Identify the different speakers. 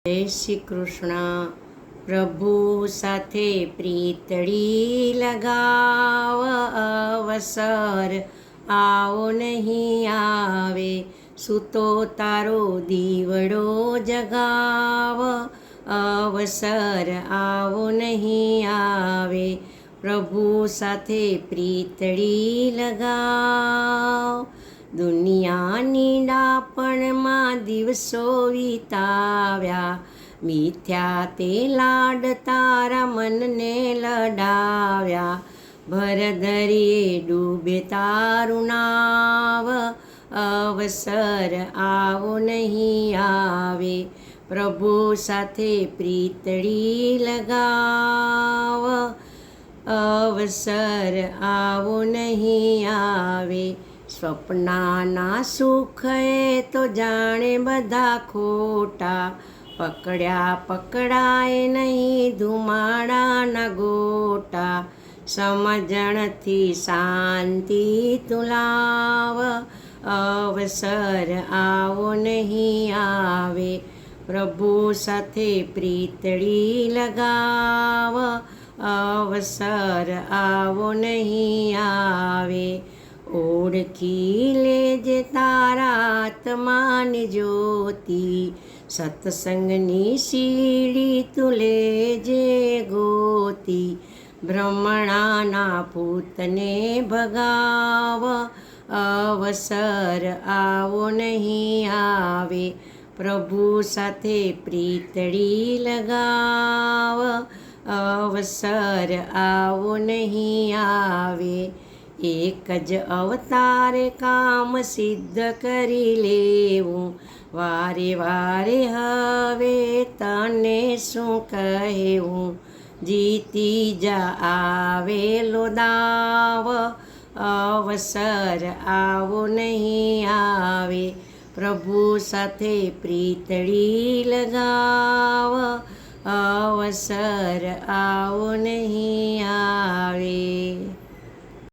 Speaker 1: જય શ્રી કૃષ્ણ. પ્રભુ સાથે પ્રીતળી લગાવ, અવસર આવો નહીં આવે. સૂતો તારો દીવડો જગાવ, અવસર આવો નહીં આવે. પ્રભુ સાથે પ્રીતળી લગાવ. દુનિયાની ડાપણમાં દિવસો વિતાવ્યા, મિથ્યા તે લાડ તારા મનને લડાવ્યા. ભરદરિયે ડૂબે તારું નાવ, અવસર આવો નહીં આવે. પ્રભુ સાથે પ્રીતળી લગાવ, અવસર આવો નહીં આવે. સ્વપ્નાના સુખ એ તો જાણે બધા ખોટા, પકડ્યા પકડાય નહીં ધુમાડાના ગોટા. સમજણથી શાંતિ તું લાવ, અવસર આવો નહીં આવે. પ્રભુ સાથે પ્રીતળી લગાવ, અવસર આવો નહીં આવે. ઓળખી લેજે તારા આત્માની જ્યોતિ, સત્સંગની સીડી તું લેજે ગોતી. ભ્રમણાના ભૂતને ભગાવ, અવસર આવો નહીં આવે. પ્રભુ સાથે પ્રીતળી લગાવ, અવસર આવો નહીં આવે. એક જ અવતારે કામ સિદ્ધ કરી લેવું, વારે વારે હવે તને શું કહેવું. જીતી જા આવેલો દાવ, અવસર આવો નહીં આવે. પ્રભુ સાથે પ્રીતળી લગાવ, અવસર આવો નહીં આવે.